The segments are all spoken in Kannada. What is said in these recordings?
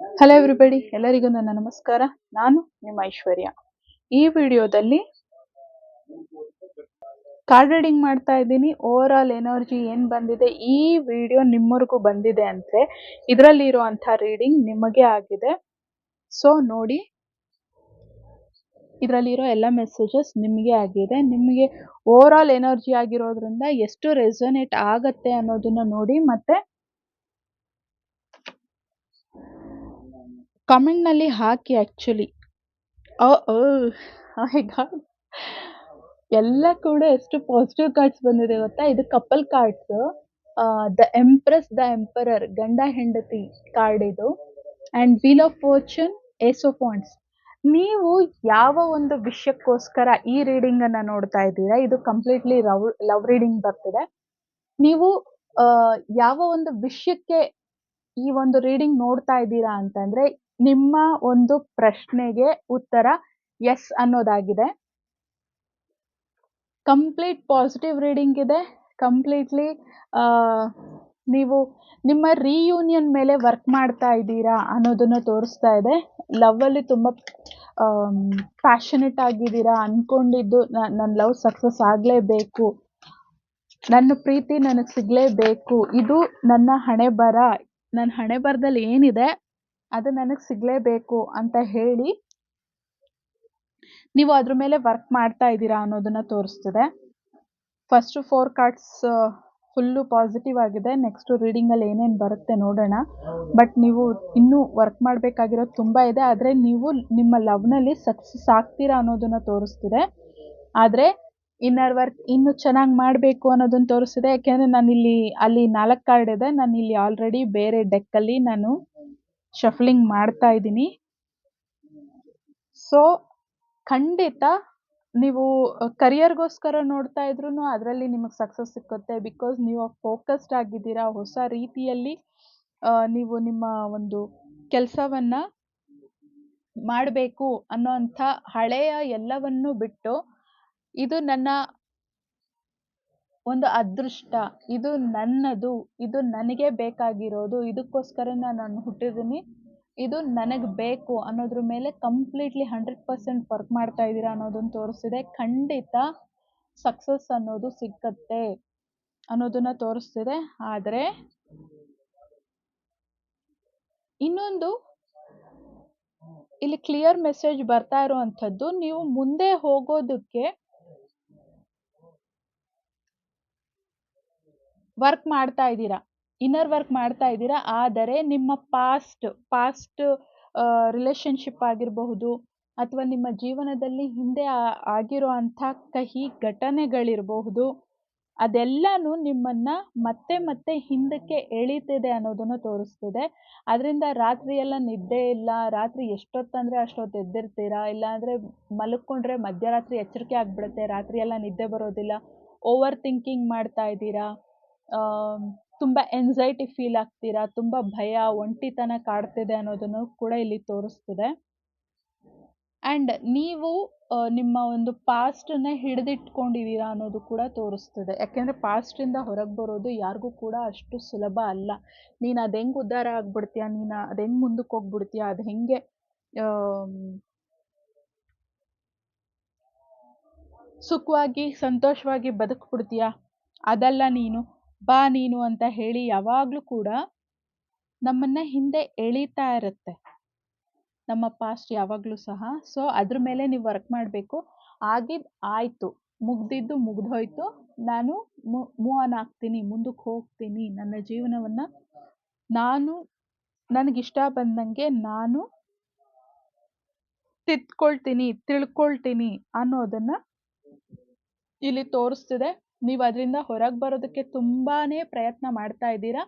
ಹಲೋ ಎವ್ರಿಬಡಿ, ಎಲ್ಲರಿಗೂ ನನ್ನ ನಮಸ್ಕಾರ. ನಾನು ನಿಮ್ಮ ಐಶ್ವರ್ಯ. ಈ ವಿಡಿಯೋದಲ್ಲಿ ಕಾರ್ಡ್ ರೀಡಿಂಗ್ ಮಾಡ್ತಾ ಇದ್ದೀನಿ. ಓವರ್ ಆಲ್ ಎನರ್ಜಿ ಏನು ಬಂದಿದೆ, ಈ ವಿಡಿಯೋ ನಿಮ್ಮವರೆಗೂ ಬಂದಿದೆ ಅಂದರೆ ಇದರಲ್ಲಿ ಇರುವಂಥ ರೀಡಿಂಗ್ ನಿಮಗೆ ಆಗಿದೆ. ಸೊ ನೋಡಿ, ಇದರಲ್ಲಿರೋ ಎಲ್ಲ ಮೆಸೇಜಸ್ ನಿಮಗೆ ಆಗಿದೆ. ನಿಮಗೆ ಓವರ್ ಆಲ್ ಎನರ್ಜಿ ಆಗಿರೋದ್ರಿಂದ ಎಷ್ಟು ರೆಸೊನೇಟ್ ಆಗತ್ತೆ ಅನ್ನೋದನ್ನ ನೋಡಿ, ಮತ್ತೆ ಕಮೆಂಟ್ನಲ್ಲಿ ಹಾಕಿ. ಆ್ಯಕ್ಚುಲಿ ಎಲ್ಲ ಕೂಡ ಎಷ್ಟು ಪಾಸಿಟಿವ್ ಕಾರ್ಡ್ಸ್ ಬಂದಿದೆ ಗೊತ್ತಾ. ಇದು couple cards. The empress, the emperor, ಗಂಡ ಹೆಂಡತಿ ಕಾರ್ಡ್ ಇದು. And wheel of fortune, ace of wands. ನೀವು ಯಾವ ಒಂದು ವಿಷಯಕ್ಕೋಸ್ಕರ ಈ ರೀಡಿಂಗನ್ನು ನೋಡ್ತಾ ಇದ್ದೀರಾ, ಇದು ಕಂಪ್ಲೀಟ್ಲಿ ಲವ್ ರೀಡಿಂಗ್ ಬರ್ತಿದೆ. ನೀವು ಯಾವ ಒಂದು ವಿಷಯಕ್ಕೆ ಈ ಒಂದು ರೀಡಿಂಗ್ ನೋಡ್ತಾ ಇದ್ದೀರಾ ಅಂತಂದ್ರೆ, ನಿಮ್ಮ ಒಂದು ಪ್ರಶ್ನೆಗೆ ಉತ್ತರ ಎಸ್ ಅನ್ನೋದಾಗಿದೆ. ಕಂಪ್ಲೀಟ್ ಪಾಸಿಟಿವ್ ರೀಡಿಂಗ್ ಇದೆ. ಕಂಪ್ಲೀಟ್ಲಿ ನೀವು ನಿಮ್ಮ ರೀಯೂನಿಯನ್ ಮೇಲೆ ವರ್ಕ್ ಮಾಡ್ತಾ ಇದ್ದೀರಾ ಅನ್ನೋದನ್ನು ತೋರಿಸ್ತಾ ಇದೆ. ಲವ್ವಲ್ಲಿ ತುಂಬ ಪ್ಯಾಷನೆಟ್ ಆಗಿದ್ದೀರಾ. ಅಂದ್ಕೊಂಡಿದ್ದು ನನ್ನ ಲವ್ ಸಕ್ಸಸ್ ಆಗಲೇಬೇಕು, ನನ್ನ ಪ್ರೀತಿ ನನಗೆ ಸಿಗಲೇಬೇಕು, ಇದು ನನ್ನ ಹಣೆ ಬರ, ನನ್ನ ಹಣೆ ಬರದಲ್ಲಿ ಏನಿದೆ ಅದು ನನಗೆ ಸಿಗಲೇಬೇಕು ಅಂತ ಹೇಳಿ ನೀವು ಅದ್ರ ಮೇಲೆ ವರ್ಕ್ ಮಾಡ್ತಾ ಇದ್ದೀರಾ ಅನ್ನೋದನ್ನ ತೋರಿಸ್ತಿದೆ. ಫಸ್ಟ್ 4 ಕಾರ್ಡ್ಸ್ ಫುಲ್ಲು ಪಾಸಿಟಿವ್ ಆಗಿದೆ. ನೆಕ್ಸ್ಟ್ ರೀಡಿಂಗಲ್ಲಿ ಏನೇನು ಬರುತ್ತೆ ನೋಡೋಣ. ಬಟ್ ನೀವು ಇನ್ನೂ ವರ್ಕ್ ಮಾಡಬೇಕಾಗಿರೋದು ತುಂಬ ಇದೆ. ಆದರೆ ನೀವು ನಿಮ್ಮ ಲವ್ನಲ್ಲಿ ಸಕ್ಸಸ್ ಆಗ್ತೀರಾ ಅನ್ನೋದನ್ನ ತೋರಿಸ್ತಿದೆ. ಆದರೆ ಇನ್ನರ್ ವರ್ಕ್ ಇನ್ನೂ ಚೆನ್ನಾಗಿ ಮಾಡಬೇಕು ಅನ್ನೋದನ್ನು ತೋರಿಸ್ತಿದೆ. ಯಾಕೆಂದರೆ ಅಲ್ಲಿ 4 ಕಾರ್ಡ್ ಇದೆ. ನಾನು ಇಲ್ಲಿ ಆಲ್ರೆಡಿ ಬೇರೆ ಡೆಕ್ಕಲ್ಲಿ ನಾನು ಶಫ್ಲಿಂಗ್ ಮಾಡ್ತಾ ಇದ್ದೀನಿ. ಸೊ ಖಂಡಿತ ನೀವು ಕರಿಯರ್ಗೋಸ್ಕರ ನೋಡ್ತಾ ಇದ್ರೂ ಅದರಲ್ಲಿ ನಿಮಗೆ ಸಕ್ಸಸ್ ಸಿಕ್ಕುತ್ತೆ. ಬಿಕಾಸ್ ನೀವು ಫೋಕಸ್ಡ್ ಆಗಿದ್ದೀರಾ. ಹೊಸ ರೀತಿಯಲ್ಲಿ ನೀವು ನಿಮ್ಮ ಒಂದು ಕೆಲಸವನ್ನು ಮಾಡಬೇಕು ಅನ್ನೋಂಥ ಹಳೆಯ ಎಲ್ಲವನ್ನೂ ಬಿಟ್ಟು, ಇದು ನನ್ನ ಒಂದು ಅದೃಷ್ಟ, ಇದು ನನ್ನದು, ಇದು ನನಗೆ ಬೇಕಾಗಿರೋದು, ಇದಕ್ಕೋಸ್ಕರ ನಾನು ಹುಟ್ಟಿದ್ದೀನಿ, ಇದು ನನಗೆ ಬೇಕು ಅನ್ನೋದ್ರ ಮೇಲೆ ಕಂಪ್ಲೀಟ್ಲಿ 100% ವರ್ಕ್ ಮಾಡ್ತಾ ಇದ್ದೀರಾ ಅನ್ನೋದನ್ನು ತೋರಿಸ್ತಿದೆ. ಖಂಡಿತ ಸಕ್ಸಸ್ ಅನ್ನೋದು ಸಿಕ್ಕತ್ತೆ ಅನ್ನೋದನ್ನ ತೋರಿಸ್ತಿದೆ. ಆದರೆ ಇನ್ನೊಂದು ಇಲ್ಲಿ ಕ್ಲಿಯರ್ ಮೆಸೇಜ್ ಬರ್ತಾ ಇರುವಂಥದ್ದು, ನೀವು ಮುಂದೆ ಹೋಗೋದಕ್ಕೆ ವರ್ಕ್ ಮಾಡ್ತಾ ಇದ್ದೀರಾ, ಇನ್ನರ್ ವರ್ಕ್ ಮಾಡ್ತಾ ಇದ್ದೀರಾ. ಆದರೆ ನಿಮ್ಮ ಪಾಸ್ಟ್ ರಿಲೇಶನ್ಶಿಪ್ ಆಗಿರಬಹುದು, ಅಥವಾ ನಿಮ್ಮ ಜೀವನದಲ್ಲಿ ಹಿಂದೆ ಆಗಿರೋ ಅಂಥ ಕಹಿ ಘಟನೆಗಳಿರಬಹುದು, ಅದೆಲ್ಲನೂ ನಿಮ್ಮನ್ನ ಮತ್ತೆ ಮತ್ತೆ ಹಿಂದಕ್ಕೆ ಎಳೀತಿದೆ ಅನ್ನೋದನ್ನು ತೋರಿಸ್ತಿದೆ. ಅದರಿಂದ ರಾತ್ರಿ ಎಲ್ಲ ನಿದ್ದೆ ಇಲ್ಲ. ರಾತ್ರಿ ಎಷ್ಟೊತ್ತಂದರೆ ಅಷ್ಟೊತ್ತು ಎದ್ದಿರ್ತೀರಾ. ಇಲ್ಲಾಂದರೆ ಮಲ್ಕೊಂಡ್ರೆ ಮಧ್ಯರಾತ್ರಿ ಎಚ್ಚರಿಕೆ ಆಗಿಬಿಡುತ್ತೆ. ರಾತ್ರಿ ಎಲ್ಲ ನಿದ್ದೆ ಬರೋದಿಲ್ಲ. ಓವರ್ ಥಿಂಕಿಂಗ್ ಮಾಡ್ತಾ ಇದ್ದೀರಾ. ತುಂಬ ಎನ್ಸೈಟಿ ಫೀಲ್ ಆಗ್ತೀರಾ. ತುಂಬ ಭಯ, ಒಂಟಿತನ ಕಾಡ್ತಿದೆ ಅನ್ನೋದನ್ನು ಕೂಡ ಇಲ್ಲಿ ತೋರಿಸ್ತಿದೆ. ಆ್ಯಂಡ್ ನೀವು ನಿಮ್ಮ ಒಂದು ಪಾಸ್ಟನ್ನ ಹಿಡಿದಿಟ್ಕೊಂಡಿದ್ದೀರಾ ಅನ್ನೋದು ಕೂಡ ತೋರಿಸ್ತಿದೆ. ಯಾಕೆಂದರೆ ಪಾಸ್ಟಿಂದ ಹೊರಗೆ ಬರೋದು ಯಾರಿಗೂ ಕೂಡ ಅಷ್ಟು ಸುಲಭ ಅಲ್ಲ. ನೀನು ಅದು ಹೆಂಗೆ ಉದ್ಧಾರ ಆಗ್ಬಿಡ್ತೀಯ, ನೀನು ಅದು ಹೆಂಗೆ ಮುಂದಕ್ಕೆ ಹೋಗ್ಬಿಡ್ತೀಯ, ಅದು ಹೆಂಗೆ ಸುಖವಾಗಿ ಸಂತೋಷವಾಗಿ ಬದುಕ್ಬಿಡ್ತೀಯ, ಅದಲ್ಲ ನೀನು, ಬಾ ನೀನು ಅಂತ ಹೇಳಿ ಯಾವಾಗಲೂ ಕೂಡ ನಮ್ಮನ್ನು ಹಿಂದೆ ಎಳೀತಾ ಇರುತ್ತೆ ನಮ್ಮ ಪಾಸ್ಟ್ ಯಾವಾಗಲೂ ಸಹ. ಸೊ ಅದ್ರ ಮೇಲೆ ನೀವು ವರ್ಕ್ ಮಾಡಬೇಕು. ಆಗಿದ್ದು ಆಯಿತು, ಮುಗ್ದಿದ್ದು ಮುಗ್ದೋಯ್ತು. ನಾನು ಮೂವ್ ಆನ್ ಆಗ್ತೀನಿ, ಮುಂದಕ್ಕೆ ಹೋಗ್ತೀನಿ. ನನ್ನ ಜೀವನವನ್ನು ನನಗಿಷ್ಟ ಬಂದಂಗೆ ನಾನು ತಿಳ್ಕೊಳ್ತೀನಿ ಅನ್ನೋದನ್ನು ಇಲ್ಲಿ ತೋರಿಸ್ತಿದೆ. ನೀವು ಅದರಿಂದ ಹೊರಗೆ ಬರೋದಕ್ಕೆ ತುಂಬಾ ಪ್ರಯತ್ನ ಮಾಡ್ತಾ ಇದ್ದೀರಾ.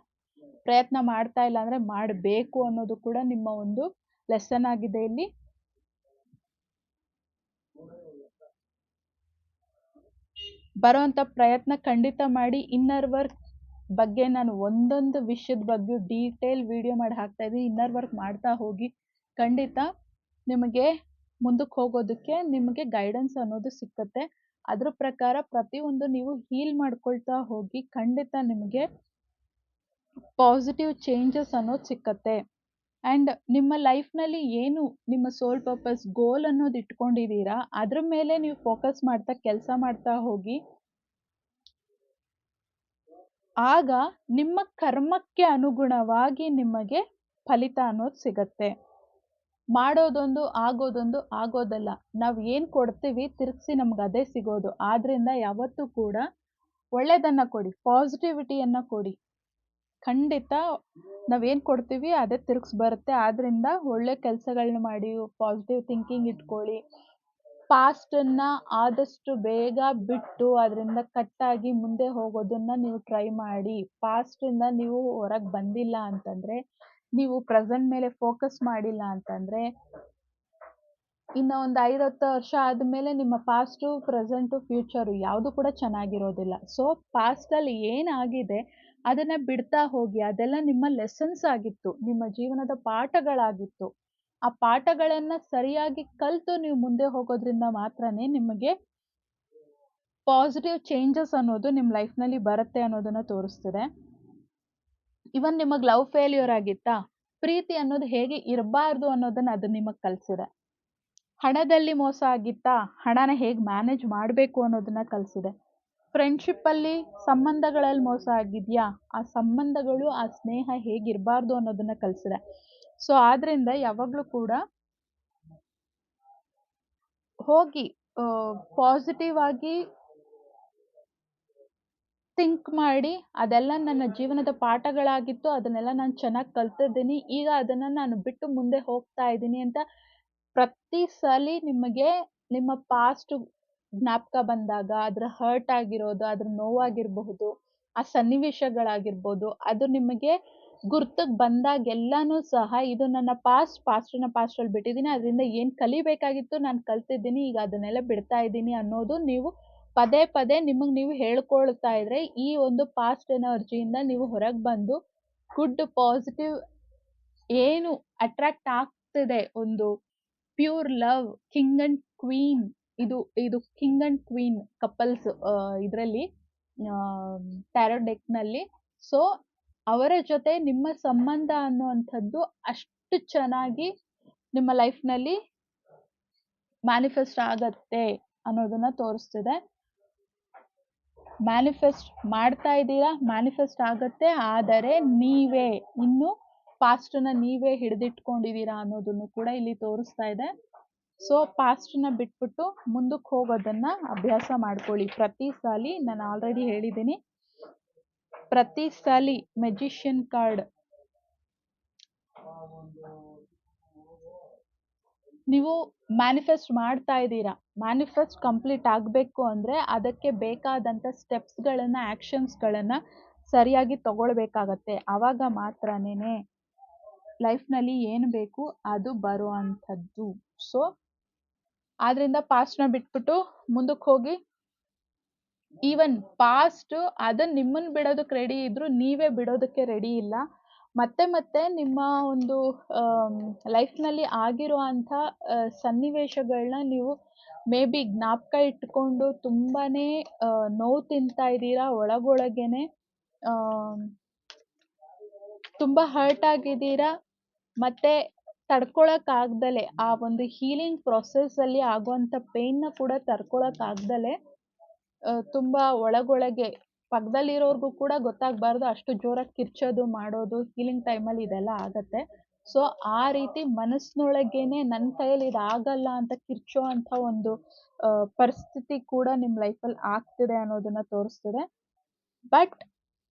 ಪ್ರಯತ್ನ ಮಾಡ್ತಾ ಇಲ್ಲ ಅಂದರೆ ಮಾಡಬೇಕು ಅನ್ನೋದು ಕೂಡ ನಿಮ್ಮ ಒಂದು ಲೆಸನ್ ಆಗಿದೆ. ಇಲ್ಲಿ ಬರೋವಂಥ ಪ್ರಯತ್ನ ಖಂಡಿತ ಮಾಡಿ. ಇನ್ನರ್ ವರ್ಕ್ ಬಗ್ಗೆ ನಾನು ಒಂದೊಂದು ವಿಷಯದ ಬಗ್ಗೆ ಡೀಟೇಲ್ ವಿಡಿಯೋ ಮಾಡಿ ಹಾಕ್ತಾ ಇದ್ದೀನಿ. ಇನ್ನರ್ ವರ್ಕ್ ಮಾಡ್ತಾ ಹೋಗಿ. ಖಂಡಿತ ನಿಮಗೆ ಮುಂದಕ್ಕೆ ಹೋಗೋದಕ್ಕೆ ನಿಮಗೆ ಗೈಡೆನ್ಸ್ ಅನ್ನೋದು ಸಿಕ್ಕತ್ತೆ. ಅದ್ರ ಪ್ರಕಾರ ಪ್ರತಿಯೊಂದು ನೀವು ಹೀಲ್ ಮಾಡ್ಕೊಳ್ತಾ ಹೋಗಿ. ಖಂಡಿತ ನಿಮಗೆ ಪಾಸಿಟಿವ್ ಚೇಂಜಸ್ ಅನ್ನೋದು ಸಿಕ್ಕತ್ತೆ. ಆ್ಯಂಡ್ ನಿಮ್ಮ ಲೈಫ್ನಲ್ಲಿ ಏನು ನಿಮ್ಮ ಸೋಲ್ ಪರ್ಪಸ್ ಗೋಲ್ ಅನ್ನೋದು ಇಟ್ಕೊಂಡಿದ್ದೀರಾ ಅದ್ರ ಮೇಲೆ ನೀವು ಫೋಕಸ್ ಮಾಡ್ತಾ ಕೆಲಸ ಮಾಡ್ತಾ ಹೋಗಿ. ಆಗ ನಿಮ್ಮ ಕರ್ಮಕ್ಕೆ ಅನುಗುಣವಾಗಿ ನಿಮಗೆ ಫಲಿತ ಅನ್ನೋದು ಸಿಗತ್ತೆ. ಮಾಡೋದೊಂದು ಆಗೋದೊಂದು ಆಗೋದಲ್ಲ. ನಾವು ಏನು ಕೊಡ್ತೀವಿ ತಿರುಗಿಸಿ ನಮ್ಗೆ ಅದೇ ಸಿಗೋದು. ಆದ್ರಿಂದ ಯಾವತ್ತೂ ಕೂಡ ಒಳ್ಳೆಯದನ್ನು ಕೊಡಿ, ಪಾಸಿಟಿವಿಟಿಯನ್ನು ಕೊಡಿ. ಖಂಡಿತ ನಾವೇನು ಕೊಡ್ತೀವಿ ಅದೇ ತಿರುಗಿಸಿ ಬರುತ್ತೆ. ಆದ್ರಿಂದ ಒಳ್ಳೆ ಕೆಲಸಗಳನ್ನ ಮಾಡಿ, ಪಾಸಿಟಿವ್ ಥಿಂಕಿಂಗ್ ಇಟ್ಕೊಳ್ಳಿ. ಪಾಸ್ಟನ್ನು ಆದಷ್ಟು ಬೇಗ ಬಿಟ್ಟು ಅದರಿಂದ ಕಟ್ಟಾಗಿ ಮುಂದೆ ಹೋಗೋದನ್ನ ನೀವು ಟ್ರೈ ಮಾಡಿ. ಪಾಸ್ಟಿಂದ ನೀವು ಹೊರಗೆ ಬಂದಿಲ್ಲ ಅಂತಂದರೆ, ನೀವು ಪ್ರೆಸೆಂಟ್ ಮೇಲೆ ಫೋಕಸ್ ಮಾಡಿಲ್ಲ ಅಂತಂದರೆ, ಇನ್ನು ಒಂದು 5-10 ವರ್ಷ ಆದಮೇಲೆ ನಿಮ್ಮ ಪಾಸ್ಟು, ಪ್ರೆಸೆಂಟು, ಫ್ಯೂಚರು ಯಾವುದು ಕೂಡ ಚೆನ್ನಾಗಿರೋದಿಲ್ಲ. ಸೊ ಪಾಸ್ಟಲ್ಲಿ ಏನಾಗಿದೆ ಅದನ್ನು ಬಿಡ್ತಾ ಹೋಗಿ. ಅದೆಲ್ಲ ನಿಮ್ಮ ಲೆಸನ್ಸ್ ಆಗಿತ್ತು, ನಿಮ್ಮ ಜೀವನದ ಪಾಠಗಳಾಗಿತ್ತು. ಆ ಪಾಠಗಳನ್ನು ಸರಿಯಾಗಿ ಕಲಿತು ನೀವು ಮುಂದೆ ಹೋಗೋದ್ರಿಂದ ಮಾತ್ರನೇ ನಿಮಗೆ ಪಾಸಿಟಿವ್ ಚೇಂಜಸ್ ಅನ್ನೋದು ನಿಮ್ಮ ಲೈಫ್ನಲ್ಲಿ ಬರುತ್ತೆ ಅನ್ನೋದನ್ನು ತೋರಿಸ್ತಿದೆ. ಇವನ್ ನಿಮಗೆ ಲವ್ ಫೇಲ್ಯೂರ್ ಆಗಿತ್ತಾ, ಪ್ರೀತಿ ಅನ್ನೋದು ಹೇಗೆ ಇರಬಾರ್ದು ಅನ್ನೋದನ್ನು ಅದು ನಿಮಗೆ ಕಲಿಸಿದೆ. ಹಣದಲ್ಲಿ ಮೋಸ ಆಗಿತ್ತಾ, ಹಣನ ಹೇಗೆ ಮ್ಯಾನೇಜ್ ಮಾಡಬೇಕು ಅನ್ನೋದನ್ನ ಕಲಿಸಿದೆ. ಫ್ರೆಂಡ್ಶಿಪ್ಪಲ್ಲಿ ಸಂಬಂಧಗಳಲ್ಲಿ ಮೋಸ ಆಗಿದೆಯಾ, ಆ ಸಂಬಂಧಗಳು, ಆ ಸ್ನೇಹ ಹೇಗಿರಬಾರ್ದು ಅನ್ನೋದನ್ನ ಕಲಿಸಿದೆ. ಸೊ ಆದ್ರಿಂದ ಯಾವಾಗಲೂ ಕೂಡ ಹೋಗಿ ಪಾಸಿಟಿವ್ ಆಗಿ ಥಿಂಕ್ ಮಾಡಿ, ಅದೆಲ್ಲ ನನ್ನ ಜೀವನದ ಪಾಠಗಳಾಗಿತ್ತು, ಅದನ್ನೆಲ್ಲ ನಾನು ಚೆನ್ನಾಗಿ ಕಲ್ತಿದ್ದೀನಿ, ಈಗ ಅದನ್ನು ನಾನು ಬಿಟ್ಟು ಮುಂದೆ ಹೋಗ್ತಾ ಇದ್ದೀನಿ ಅಂತ ಪ್ರತಿ ಸಲ ನಿಮಗೆ ನಿಮ್ಮ ಪಾಸ್ಟ್ ಜ್ಞಾಪಕ ಬಂದಾಗ, ಅದರ ಹರ್ಟ್ ಆಗಿರೋದು, ಅದರ ನೋವಾಗಿರಬಹುದು, ಆ ಸನ್ನಿವೇಶಗಳಾಗಿರ್ಬೋದು, ಅದು ನಿಮಗೆ ಗುರ್ತಕ್ಕೆ ಬಂದಾಗೆಲ್ಲನೂ ಸಹ ಇದು ನನ್ನ ಪಾಸ್ಟನ್ನ ಪಾಸ್ಟಲ್ಲಿ ಬಿಟ್ಟಿದ್ದೀನಿ, ಅದರಿಂದ ಏನು ಕಲಿಬೇಕಾಗಿತ್ತು ನಾನು ಕಲ್ತಿದ್ದೀನಿ, ಈಗ ಅದನ್ನೆಲ್ಲ ಬಿಡ್ತಾ ಇದ್ದೀನಿ ಅನ್ನೋದು ನೀವು ಪದೇ ಪದೇ ನಿಮಗೆ ನೀವು ಹೇಳ್ಕೊಳ್ತಾ ಇದ್ರೆ, ಈ ಒಂದು ಪಾಸ್ಟ್ ಎನರ್ಜಿಯಿಂದ ನೀವು ಹೊರಗೆ ಬಂದು ಗುಡ್ ಪಾಸಿಟಿವ್ ಏನು ಅಟ್ರಾಕ್ಟ್ ಆಗ್ತಿದೆ, ಒಂದು pure love, king and queen, ಇದು ಕಿಂಗ್ ಅಂಡ್ ಕ್ವೀನ್ ಕಪಲ್ಸ್ ಇದರಲ್ಲಿ ಟ್ಯಾರೋ ಡೆಕ್ನಲ್ಲಿ. ಸೊ ಅವರ ಜೊತೆ ನಿಮ್ಮ ಸಂಬಂಧ ಅನ್ನುವಂಥದ್ದು ಅಷ್ಟು ಚೆನ್ನಾಗಿ ನಿಮ್ಮ ಲೈಫ್ನಲ್ಲಿ ಮ್ಯಾನಿಫೆಸ್ಟ್ ಆಗತ್ತೆ ಅನ್ನೋದನ್ನ ತೋರಿಸ್ತಿದೆ. ಮ್ಯಾನಿಫೆಸ್ಟ್ ಮಾಡ್ತಾ ಇದ್ದೀರಾ, ಮ್ಯಾನಿಫೆಸ್ಟ್ ಆಗತ್ತೆ. ಆದರೆ ನೀವೇ ಇನ್ನು ಪಾಸ್ಟನ್ನ ನೀವೇ ಹಿಡಿದಿಟ್ಕೊಂಡಿದ್ದೀರಾ ಅನ್ನೋದನ್ನು ಕೂಡ ಇಲ್ಲಿ ತೋರಿಸ್ತಾ ಇದೆ. ಸೊ ಪಾಸ್ಟನ್ನ ಬಿಟ್ಬಿಟ್ಟು ಮುಂದಕ್ಕೆ ಹೋಗೋದನ್ನ ಅಭ್ಯಾಸ ಮಾಡ್ಕೊಳ್ಳಿ. ಪ್ರತಿ ಸಲ ನಾನು ಆಲ್ರೆಡಿ ಹೇಳಿದ್ದೀನಿ, ಪ್ರತಿ ಸಲ ಮೆಜಿಷಿಯನ್ ಕಾರ್ಡ್ ನೀವು ಮ್ಯಾನಿಫೆಸ್ಟ್ ಮಾಡ್ತಾ ಇದ್ದೀರಾ, ಮ್ಯಾನಿಫೆಸ್ಟ್ ಕಂಪ್ಲೀಟ್ ಆಗಬೇಕು ಅಂದರೆ ಅದಕ್ಕೆ ಬೇಕಾದಂಥ ಸ್ಟೆಪ್ಸ್ಗಳನ್ನು, ಆ್ಯಕ್ಷನ್ಸ್ಗಳನ್ನು ಸರಿಯಾಗಿ ತಗೊಳ್ಬೇಕಾಗತ್ತೆ. ಆವಾಗ ಮಾತ್ರನೇ ಲೈಫ್ನಲ್ಲಿ ಏನು ಬೇಕು ಅದು ಬರೋ ಅಂಥದ್ದು. ಸೊ ಆದ್ರಿಂದ ಪಾಸ್ಟ್ನ ಬಿಟ್ಬಿಟ್ಟು ಮುಂದಕ್ಕೆ ಹೋಗಿ. ಈವನ್ ಪಾಸ್ಟ್ ಅದನ್ನ ನಿಮ್ಮನ್ನು ಬಿಡೋದಕ್ಕೆ ರೆಡಿ ಇದ್ರು, ನೀವೇ ಬಿಡೋದಕ್ಕೆ ರೆಡಿ ಇಲ್ಲ. ಮತ್ತೆ ಮತ್ತೆ ನಿಮ್ಮ ಒಂದು ಲೈಫ್ನಲ್ಲಿ ಆಗಿರುವಂಥ ಸನ್ನಿವೇಶಗಳನ್ನ ನೀವು ಮೇ ಬಿ ಜ್ಞಾಪಕ ಇಟ್ಕೊಂಡು ತುಂಬಾ ನೋವು ತಿಂತಾ ಇದ್ದೀರಾ, ಒಳಗೊಳಗೇನೆ ತುಂಬ ಹರ್ಟ್ ಆಗಿದ್ದೀರಾ. ಮತ್ತು ತಡ್ಕೊಳಕ್ಕಾಗ್ದಲೆ ಆ ಒಂದು ಹೀಲಿಂಗ್ ಪ್ರೊಸೆಸ್ಸಲ್ಲಿ ಆಗುವಂಥ ಪೇಯ್ನ ಕೂಡ ತಡ್ಕೊಳಕ್ಕಾಗ್ದಲೆ ತುಂಬ ಒಳಗೊಳಗೆ ಪಕ್ಕದಲ್ಲಿರೋರ್ಗೂ ಕೂಡ ಗೊತ್ತಾಗಬಾರ್ದು ಅಷ್ಟು ಜೋರಾಗಿ ಕಿರ್ಚೋದು, ಮಾಡೋದು ಹೀಲಿಂಗ್ ಟೈಮಲ್ಲಿ ಇದೆಲ್ಲ ಆಗತ್ತೆ. ಸೊ ಆ ರೀತಿ ಮನಸ್ಸಿನೊಳಗೇನೆ ನನ್ನ ಕೈಯಲ್ಲಿ ಇದಾಗಲ್ಲ ಅಂತ ಕಿರ್ಚೋ ಅಂಥ ಒಂದು ಪರಿಸ್ಥಿತಿ ಕೂಡ ನಿಮ್ಮ ಲೈಫಲ್ಲಿ ಆಗ್ತಿದೆ ಅನ್ನೋದನ್ನು ತೋರಿಸ್ತಿದೆ. ಬಟ್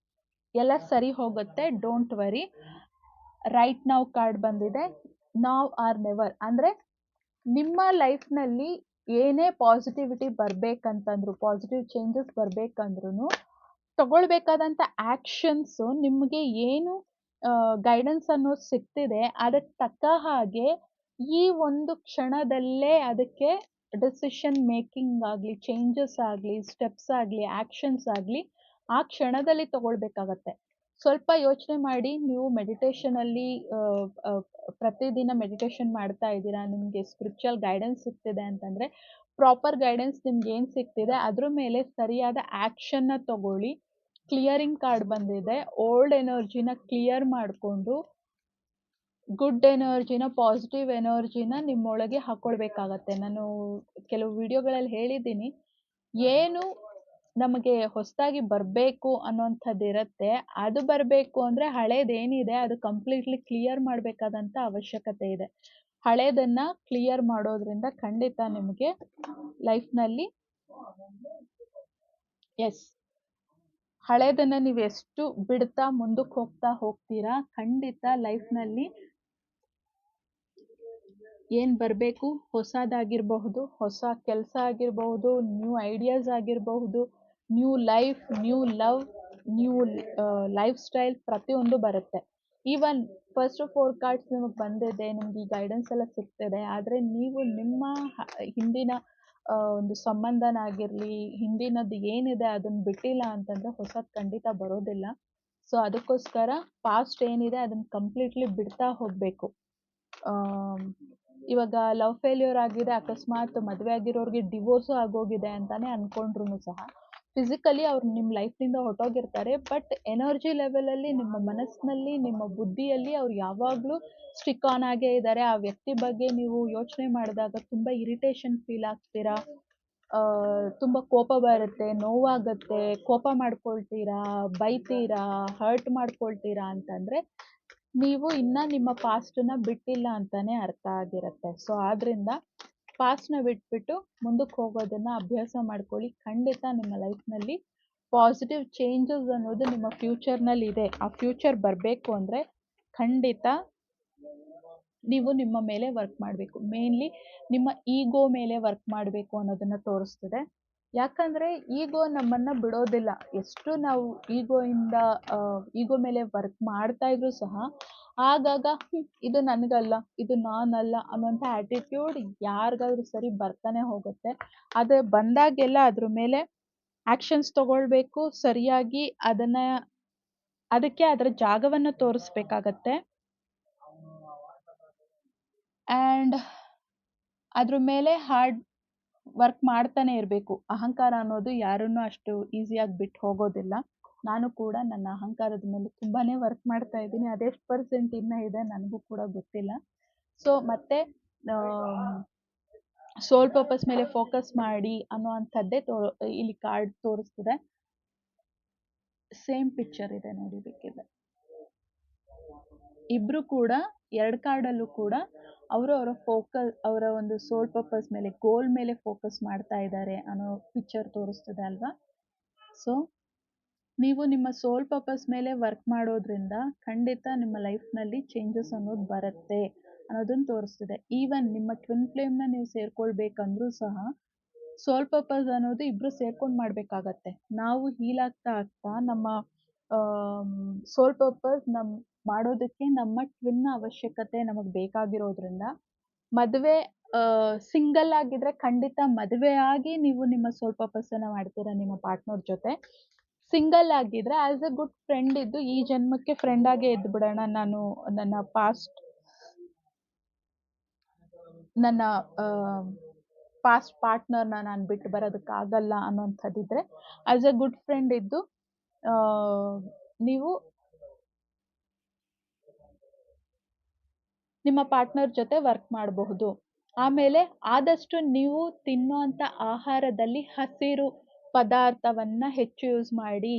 ಎಲ್ಲ ಸರಿ ಹೋಗುತ್ತೆ, don't worry. Right now card ಬಂದಿದೆ. ನಾವ್ ಆರ್ ನೆವರ್ ಅಂದರೆ ನಿಮ್ಮ ಲೈಫ್ನಲ್ಲಿ ಏನೇ ಪಾಸಿಟಿವಿಟಿ ಬರಬೇಕಂತಂದ್ರು, ಪಾಸಿಟಿವ್ ಚೇಂಜಸ್ ಬರಬೇಕಂದ್ರೂ ತಗೊಳ್ಬೇಕಾದಂಥ ಆ್ಯಕ್ಷನ್ಸು ನಿಮಗೆ ಏನು ಗೈಡೆನ್ಸ್ ಅನ್ನೋದು ಸಿಗ್ತಿದೆ ಅದಕ್ಕೆ ತಕ್ಕ ಹಾಗೆ ಈ ಒಂದು ಕ್ಷಣದಲ್ಲೇ ಅದಕ್ಕೆ ಡಿಸಿಷನ್ ಮೇಕಿಂಗ್ ಆಗಲಿ, ಚೇಂಜಸ್ ಆಗಲಿ, ಸ್ಟೆಪ್ಸ್ ಆಗಲಿ, ಆ್ಯಕ್ಷನ್ಸ್ ಆಗಲಿ ಆ ಕ್ಷಣದಲ್ಲಿ ತಗೊಳ್ಬೇಕಾಗತ್ತೆ. ಸ್ವಲ್ಪ ಯೋಚನೆ ಮಾಡಿ, ನೀವು ಮೆಡಿಟೇಷನಲ್ಲಿ ಪ್ರತಿದಿನ ಮೆಡಿಟೇಷನ್ ಮಾಡ್ತಾ ಇದ್ದೀರಾ, ನಿಮಗೆ ಸ್ಪಿರಿಚುವಲ್ ಗೈಡೆನ್ಸ್ ಸಿಗ್ತಿದೆ ಅಂತಂದರೆ ಪ್ರಾಪರ್ ಗೈಡೆನ್ಸ್ ನಿಮ್ಗೆ ಏನು ಸಿಗ್ತಿದೆ ಅದ್ರ ಮೇಲೆ ಸರಿಯಾದ ಆ್ಯಕ್ಷನ್ನ ತಗೊಳ್ಳಿ. ಕ್ಲಿಯರಿಂಗ್ ಕಾರ್ಡ್ ಬಂದಿದೆ. ಓಲ್ಡ್ ಎನರ್ಜಿನ ಕ್ಲಿಯರ್ ಮಾಡಿಕೊಂಡು ಗುಡ್ ಎನರ್ಜಿನ, ಪಾಸಿಟಿವ್ ಎನರ್ಜಿನ ನಿಮ್ಮೊಳಗೆ ಹಾಕೊಳ್ಬೇಕಾಗತ್ತೆ. ನಾನು ಕೆಲವು ವಿಡಿಯೋಗಳಲ್ಲಿ ಹೇಳಿದ್ದೀನಿ. ಏನು ನಮಗೆ ಹೊಸದಾಗಿ ಬರಬೇಕು ಅನ್ನೋಂಥದ್ದಿರತ್ತೆ. ಅದು ಬರಬೇಕು ಅಂದ್ರೆ ಹಳೇದೇನಿದೆ ಅದು ಕಂಪ್ಲೀಟ್ಲಿ ಕ್ಲಿಯರ್ ಮಾಡಬೇಕಾದಂಥ ಅವಶ್ಯಕತೆ ಇದೆ. ಹಳೇದನ್ನ ಕ್ಲಿಯರ್ ಮಾಡೋದ್ರಿಂದ ಖಂಡಿತ ನಿಮಗೆ ಲೈಫ್ನಲ್ಲಿ ಎಸ್, ಹಳೇದನ್ನ ನೀವು ಎಷ್ಟು ಬಿಡ್ತಾ ಮುಂದಕ್ಕೆ ಹೋಗ್ತೀರಾ, ಖಂಡಿತ ಲೈಫ್ನಲ್ಲಿ ಏನ್ ಬರಬೇಕು, ಹೊಸದಾಗಿರಬಹುದು, ಹೊಸ ಕೆಲಸ ಆಗಿರಬಹುದು, ನ್ಯೂ ಐಡಿಯಾಸ್ ಆಗಿರಬಹುದು, new life, new love, new life style ಪ್ರತಿಯೊಂದು ಬರುತ್ತೆ. ಈವನ್ ಫಸ್ಟ್ 4 ಕಾರ್ಡ್ಸ್ ನಿಮಗೆ ಬಂದಿದೆ, ನಿಮ್ಗೆ ಈ ಗೈಡೆನ್ಸ್ ಎಲ್ಲ ಸಿಗ್ತಿದೆ. ಆದರೆ ನೀವು ನಿಮ್ಮ ಹಿಂದಿನ ಒಂದು ಸಂಬಂಧನಾಗಿರಲಿ, ಹಿಂದಿನದ್ದು ಏನಿದೆ ಅದನ್ನು ಬಿಟ್ಟಿಲ್ಲ ಅಂತಂದರೆ ಹೊಸದು ಖಂಡಿತ ಬರೋದಿಲ್ಲ. ಸೊ ಅದಕ್ಕೋಸ್ಕರ ಪಾಸ್ಟ್ ಏನಿದೆ ಅದನ್ನು ಕಂಪ್ಲೀಟ್ಲಿ ಬಿಡ್ತಾ ಹೋಗಬೇಕು. ಇವಾಗ ಲವ್ ಫೇಲ್ಯೂರ್ ಆಗಿದೆ, ಅಕಸ್ಮಾತ್ ಮದುವೆ ಆಗಿರೋರಿಗೆ ಡಿವೋರ್ಸು ಆಗೋಗಿದೆ ಅಂತಾನೆ ಅನ್ಕೊಂಡ್ರು ಸಹ ಫಿಸಿಕಲಿ ಅವ್ರು ನಿಮ್ಮ ಲೈಫ್ನಿಂದ ಹೊರಟೋಗಿರ್ತಾರೆ. ಬಟ್ ಎನರ್ಜಿ ಲೆವೆಲಲ್ಲಿ, ನಿಮ್ಮ ಮನಸ್ಸಿನಲ್ಲಿ, ನಿಮ್ಮ ಬುದ್ಧಿಯಲ್ಲಿ ಅವ್ರು ಯಾವಾಗಲೂ ಸ್ಟಿಕ್ ಆನ್ ಆಗೇ ಇದ್ದಾರೆ. ಆ ವ್ಯಕ್ತಿ ಬಗ್ಗೆ ನೀವು ಯೋಚನೆ ಮಾಡಿದಾಗ ತುಂಬ ಇರಿಟೇಷನ್ ಫೀಲ್ ಆಗ್ತೀರಾ, ತುಂಬ ಕೋಪ ಬರುತ್ತೆ, ನೋವಾಗುತ್ತೆ, ಕೋಪ ಮಾಡ್ಕೊಳ್ತೀರಾ, ಬೈತೀರಾ, ಹರ್ಟ್ ಮಾಡ್ಕೊಳ್ತೀರಾ ಅಂತಂದರೆ ನೀವು ಇನ್ನ ನಿಮ್ಮ ಪಾಸ್ಟನ್ನ ಬಿಟ್ಟಿಲ್ಲ ಅಂತಾನೆ ಅರ್ಥ ಆಗಿರುತ್ತೆ. ಸೊ ಆದ್ರಿಂದ ಪಾಸ್ಟ್ನ ಬಿಟ್ಬಿಟ್ಟು ಮುಂದಕ್ಕೆ ಹೋಗೋದನ್ನ ಅಭ್ಯಾಸ ಮಾಡ್ಕೊಳ್ಳಿ. ಖಂಡಿತ ನಿಮ್ಮ ಲೈಫ್ನಲ್ಲಿ ಪಾಸಿಟಿವ್ ಚೇಂಜಸ್ ಅನ್ನೋದು ನಿಮ್ಮ ಫ್ಯೂಚರ್ನಲ್ಲಿ ಇದೆ. ಆ ಫ್ಯೂಚರ್ ಬರಬೇಕು ಅಂದರೆ ಖಂಡಿತ ನೀವು ನಿಮ್ಮ ಮೇಲೆ ವರ್ಕ್ ಮಾಡಬೇಕು. ಮೇನ್ಲಿ ನಿಮ್ಮ ಈಗೋ ಮೇಲೆ ವರ್ಕ್ ಮಾಡಬೇಕು ಅನ್ನೋದನ್ನ ತೋರಿಸ್ತಿದೆ. ಯಾಕಂದರೆ ಈಗೋ ನಮ್ಮನ್ನು ಬಿಡೋದಿಲ್ಲ. ಎಷ್ಟು ನಾವು ಈಗೋ ಮೇಲೆ ವರ್ಕ್ ಮಾಡ್ತಾ ಇದ್ರೂ ಸಹ ಆಗಾಗ ಇದು ನನಗಲ್ಲ, ಇದು ನಾನಲ್ಲ ಅನ್ನೋಂಥ ಆ್ಯಟಿಟ್ಯೂಡ್ ಯಾರಿಗಾದ್ರೂ ಸರಿ ಬರ್ತಾನೆ ಹೋಗುತ್ತೆ. ಅದು ಬಂದಾಗೆಲ್ಲ ಅದ್ರ ಮೇಲೆ ಆ್ಯಕ್ಷನ್ಸ್ ತಗೊಳ್ಬೇಕು, ಸರಿಯಾಗಿ ಅದಕ್ಕೆ ಅದರ ಜಾಗವನ್ನು ತೋರಿಸ್ಬೇಕಾಗತ್ತೆ. ಆ್ಯಂಡ್ ಅದ್ರ ಮೇಲೆ ಹಾರ್ಡ್ ವರ್ಕ್ ಮಾಡ್ತಾನೆ ಇರಬೇಕು. ಅಹಂಕಾರ ಅನ್ನೋದು ಯಾರನ್ನೂ ಅಷ್ಟು ಈಸಿಯಾಗಿ ಬಿಟ್ಟು ಹೋಗೋದಿಲ್ಲ. ನಾನು ಕೂಡ ನನ್ನ ಅಹಂಕಾರದ ಮೇಲೆ ತುಂಬಾ ವರ್ಕ್ ಮಾಡ್ತಾ ಇದ್ದೀನಿ. ಅದೆಷ್ಟು ಪರ್ಸೆಂಟ್ ಇನ್ನೂ ಇದೆ ನನಗೂ ಕೂಡ ಗೊತ್ತಿಲ್ಲ. ಸೊ ಮತ್ತೆ ಸೋಲ್ ಪರ್ಪಸ್ ಮೇಲೆ ಫೋಕಸ್ ಮಾಡಿ ಅನ್ನೋವಂಥದ್ದೇ ಇಲ್ಲಿ ಕಾರ್ಡ್ ತೋರಿಸ್ತಿದೆ. ಸೇಮ್ ಪಿಕ್ಚರ್ ಇದೆ ನೋಡಿ ಬೇಕಿದೆ. ಇಬ್ರು ಕೂಡ 2 ಕಾರ್ಡಲ್ಲೂ ಕೂಡ ಅವರ ಒಂದು ಸೋಲ್ ಪರ್ಪಸ್ ಮೇಲೆ, ಗೋಲ್ ಮೇಲೆ ಫೋಕಸ್ ಮಾಡ್ತಾ ಇದ್ದಾರೆ ಅನ್ನೋ ಪಿಕ್ಚರ್ ತೋರಿಸ್ತಿದೆ ಅಲ್ವಾ. ಸೊ ನೀವು ನಿಮ್ಮ ಸೋಲ್ ಪರ್ಪಸ್ ಮೇಲೆ ವರ್ಕ್ ಮಾಡೋದ್ರಿಂದ ಖಂಡಿತ ನಿಮ್ಮ ಲೈಫ್ನಲ್ಲಿ ಚೇಂಜಸ್ ಅನ್ನೋದು ಬರುತ್ತೆ ಅನ್ನೋದನ್ನು ತೋರಿಸ್ತಿದೆ. ಈವನ್ ನಿಮ್ಮ ಟ್ವಿನ್ ಫ್ಲೇಮ್ನ ನೀವು ಸೇರ್ಕೊಳ್ಬೇಕಂದ್ರೂ ಸಹ ಸೋಲ್ ಪರ್ಪಸ್ ಅನ್ನೋದು ಇಬ್ರು ಸೇರ್ಕೊಂಡು ಮಾಡಬೇಕಾಗತ್ತೆ. ನಾವು ಹೀಲ್ ಆಗ್ತಾ ಆಗ್ತಾ ನಮ್ಮ ಸೋಲ್ ಪರ್ಪಸ್ ಮಾಡೋದಕ್ಕೆ ನಮ್ಮ ಟ್ವಿನ್ನ ಅವಶ್ಯಕತೆ ನಮಗೆ ಬೇಕಾಗಿರೋದ್ರಿಂದ ಮದುವೆ ಸಿಂಗಲ್ ಆಗಿದ್ರೆ ಖಂಡಿತ ಮದುವೆ ಆಗಿ ನೀವು ನಿಮ್ಮ ಸೋಲ್ ಪರ್ಪಸನ್ನು ಮಾಡ್ತೀರಾ ನಿಮ್ಮ ಪಾರ್ಟ್ನರ್ ಜೊತೆ. ಸಿಂಗಲ್ ಆಗಿದ್ರೆ ಆಸ್ ಎ ಗುಡ್ ಫ್ರೆಂಡ್ ಇದ್ದು ಈ ಜನ್ಮಕ್ಕೆ ಫ್ರೆಂಡ್ ಆಗೇ ಇದ್ದು ಬಿಡೋಣ, ನಾನು ನನ್ನ ಪಾಸ್ಟ್ ಪಾರ್ಟ್ನರ್ನ ನಾನು ಬಿಟ್ಟು ಬರೋದಕ್ಕಾಗಲ್ಲ ಅನ್ನೋಂಥದ್ದಿದ್ರೆ ಆಸ್ ಎ ಗುಡ್ ಫ್ರೆಂಡ್ ಇದ್ದು ನೀವು ನಿಮ್ಮ ಪಾರ್ಟ್ನರ್ ಜೊತೆ ವರ್ಕ್ ಮಾಡಬಹುದು. ಆಮೇಲೆ ಆದಷ್ಟು ನೀವು ತಿನ್ನುವಂಥ ಆಹಾರದಲ್ಲಿ ಹಸಿರು ಪದಾರ್ಥವನ್ನು ಹೆಚ್ಚು ಯೂಸ್ ಮಾಡಿ.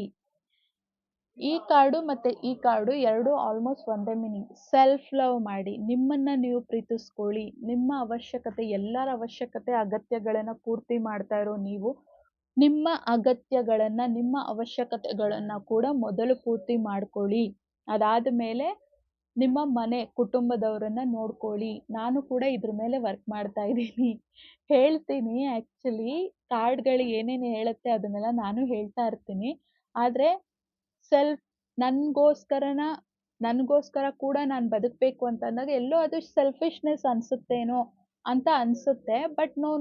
ಈ ಕಾರ್ಡು ಮತ್ತು ಈ ಕಾರ್ಡು ಎರಡು ಆಲ್ಮೋಸ್ಟ್ ಒಂದೇ ಮೀನಿಂಗ್. ಸೆಲ್ಫ್ ಲವ್ ಮಾಡಿ, ನಿಮ್ಮನ್ನು ನೀವು ಪ್ರೀತಿಸ್ಕೊಳ್ಳಿ. ನಿಮ್ಮ ಅವಶ್ಯಕತೆ, ಎಲ್ಲರ ಅವಶ್ಯಕತೆ ಅಗತ್ಯಗಳನ್ನು ಪೂರ್ತಿ ಮಾಡ್ತಾ ಇರೋ ನೀವು ನಿಮ್ಮ ಅಗತ್ಯಗಳನ್ನು, ನಿಮ್ಮ ಅವಶ್ಯಕತೆಗಳನ್ನು ಕೂಡ ಮೊದಲು ಪೂರ್ತಿ ಮಾಡ್ಕೊಳ್ಳಿ. ಅದಾದ ಮೇಲೆ ನಿಮ್ಮ ಮನೆ ಕುಟುಂಬದವರನ್ನು ನೋಡ್ಕೊಳ್ಳಿ. ನಾನು ಕೂಡ ಇದ್ರ ಮೇಲೆ ವರ್ಕ್ ಮಾಡ್ತಾ ಇದ್ದೀನಿ, ಹೇಳ್ತೀನಿ. ಆ್ಯಕ್ಚುಲಿ ಕಾರ್ಡ್ಗಳು ಏನೇನು ಹೇಳುತ್ತೆ ಅದನ್ನೆಲ್ಲ ನಾನು ಹೇಳ್ತಾ ಇರ್ತೀನಿ. ಆದರೆ ನನಗೋಸ್ಕರ ಕೂಡ ನಾನು ಬದುಕಬೇಕು ಅಂತ ಅಂದಾಗ ಎಲ್ಲೋ ಅದು ಸೆಲ್ಫಿಶ್ನೆಸ್ ಅನಿಸುತ್ತೇನೋ ಅಂತ ಅನಿಸುತ್ತೆ. ಬಟ್ ನೋ,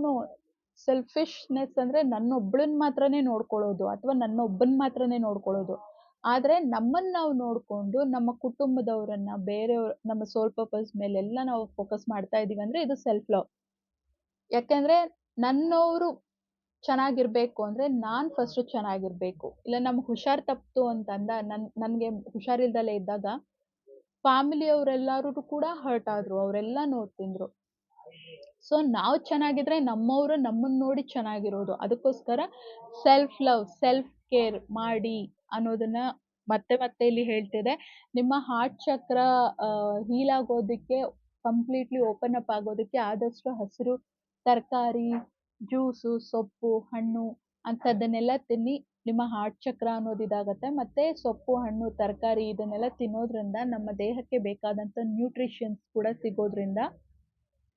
ಸೆಲ್ಫಿಶ್ನೆಸ್ ಅಂದರೆ ನನ್ನೊಬ್ಬಳನ್ನ ಮಾತ್ರನೇ ನೋಡ್ಕೊಳ್ಳೋದು ಅಥವಾ ನನ್ನೊಬ್ಬನ ಮಾತ್ರನೇ ನೋಡ್ಕೊಳ್ಳೋದು. ಆದರೆ ನಮ್ಮನ್ನು ನಾವು ನೋಡಿಕೊಂಡು ನಮ್ಮ ಕುಟುಂಬದವರನ್ನು, ಬೇರೆಯವ್ರ, ನಮ್ಮ ಸೋಲ್ ಪರ್ಪಸ್ ಮೇಲೆಲ್ಲ ನಾವು ಫೋಕಸ್ ಮಾಡ್ತಾ ಇದ್ದೀವಿ ಅಂದರೆ ಇದು ಸೆಲ್ಫ್ ಲವ್. ಯಾಕೆಂದರೆ ನನ್ನವರು ಚೆನ್ನಾಗಿರಬೇಕು ಅಂದರೆ ನಾನು ಫಸ್ಟು ಚೆನ್ನಾಗಿರಬೇಕು. ಇಲ್ಲ ನಮ್ಗೆ ಹುಷಾರು ತಪ್ಪಿತು ಅಂತಂದ ನನಗೆ ಹುಷಾರಿಲ್ದಲೇ ಇದ್ದಾಗ ಫ್ಯಾಮಿಲಿಯವರೆಲ್ಲರೂ ಕೂಡ ಹರ್ಟ್ ಆದ್ರು, ಅವರೆಲ್ಲ ನೋವು ತಿಂದ್ರು. ಸೊ ನಾವು ಚೆನ್ನಾಗಿದ್ರೆ ನಮ್ಮವರು ನಮ್ಮನ್ನ ನೋಡಿ ಚೆನ್ನಾಗಿರೋದು. ಅದಕ್ಕೋಸ್ಕರ ಸೆಲ್ಫ್ ಲವ್, ಸೆಲ್ಫ್ ಕೇರ್ ಮಾಡಿ ಅನ್ನೋದನ್ನ ಮತ್ತೆ ಮತ್ತೆ ಇಲ್ಲಿ ಹೇಳ್ತಿದೆ. ನಿಮ್ಮ ಹಾರ್ಟ್ ಚಕ್ರ ಹೀಲ್ ಆಗೋದಕ್ಕೆ, ಕಂಪ್ಲೀಟ್ಲಿ ಓಪನ್ ಅಪ್ ಆಗೋದಕ್ಕೆ ಆದಷ್ಟು ಹಸಿರು ತರಕಾರಿ, ಜ್ಯೂಸು, ಸೊಪ್ಪು, ಹಣ್ಣು ಅಂಥದ್ದನ್ನೆಲ್ಲ ತಿನ್ನಿ. ನಿಮ್ಮ ಹಾರ್ಟ್ ಚಕ್ರ ಅನ್ನೋದು ಇದಾಗತ್ತೆ. ಮತ್ತೆ ಸೊಪ್ಪು, ಹಣ್ಣು, ತರಕಾರಿ ಇದನ್ನೆಲ್ಲ ತಿನ್ನೋದ್ರಿಂದ ನಮ್ಮ ದೇಹಕ್ಕೆ ಬೇಕಾದಂಥ ನ್ಯೂಟ್ರಿಷನ್ಸ್ ಕೂಡ ಸಿಗೋದ್ರಿಂದ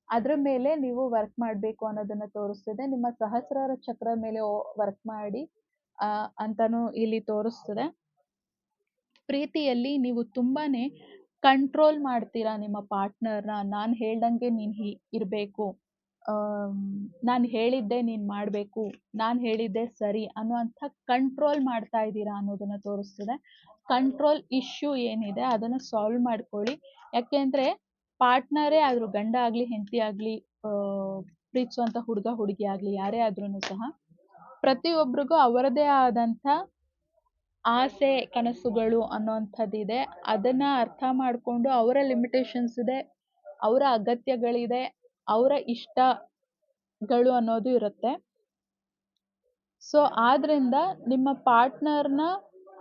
ಅದ್ರ ಮೇಲೆ ನೀವು ವರ್ಕ್ ಮಾಡಬೇಕು ಅನ್ನೋದನ್ನ ತೋರಿಸ್ತಿದೆ. ನಿಮ್ಮ ಸಹಸ್ರಾರ ಚಕ್ರ ಮೇಲೆ ವರ್ಕ್ ಮಾಡಿ ಅಂತಾನು ಇಲ್ಲಿ ತೋರಿಸ್ತದೆ. ಪ್ರೀತಿಯಲ್ಲಿ ನೀವು ತುಂಬಾನೇ ಕಂಟ್ರೋಲ್ ಮಾಡ್ತೀರಾ ನಿಮ್ಮ ಪಾರ್ಟ್ನರ್ನ. ನಾನು ಹೇಳ್ದಂಗೆ ನೀನು ಇರಬೇಕು, ನಾನು ಹೇಳಿದ್ದೆ ನೀನು ಮಾಡಬೇಕು, ನಾನು ಹೇಳಿದ್ದೆ ಸರಿ ಅನ್ನುವಂಥ ಕಂಟ್ರೋಲ್ ಮಾಡ್ತಾ ಇದ್ದೀರಾ ಅನ್ನೋದನ್ನ ತೋರಿಸ್ತದೆ. ಕಂಟ್ರೋಲ್ ಇಶ್ಯೂ ಏನಿದೆ ಅದನ್ನು ಸಾಲ್ವ್ ಮಾಡ್ಕೊಳ್ಳಿ. ಯಾಕೆಂದರೆ ಪಾರ್ಟ್ನರೇ ಆದರೂ, ಗಂಡ ಆಗಲಿ ಹೆಂಡತಿ ಆಗಲಿ, ಪ್ರೀತಿಸುವಂಥ ಹುಡುಗ ಹುಡುಗಿ ಆಗಲಿ, ಯಾರೇ ಆದ್ರೂ ಸಹ ಪ್ರತಿಯೊಬ್ಬರಿಗೂ ಅವರದೇ ಆದಂಥ ಆಸೆ ಕನಸುಗಳು ಅನ್ನೋವಂಥದ್ದಿದೆ. ಅದನ್ನ ಅರ್ಥ ಮಾಡಿಕೊಂಡು ಅವರ ಲಿಮಿಟೇಷನ್ಸ್ ಇದೆ, ಅವರ ಅಗತ್ಯಗಳಿದೆ, ಅವರ ಇಷ್ಟಗಳು ಅನ್ನೋದು ಇರುತ್ತೆ. ಸೊ ಆದ್ರಿಂದ ನಿಮ್ಮ ಪಾರ್ಟ್ನರ್ನ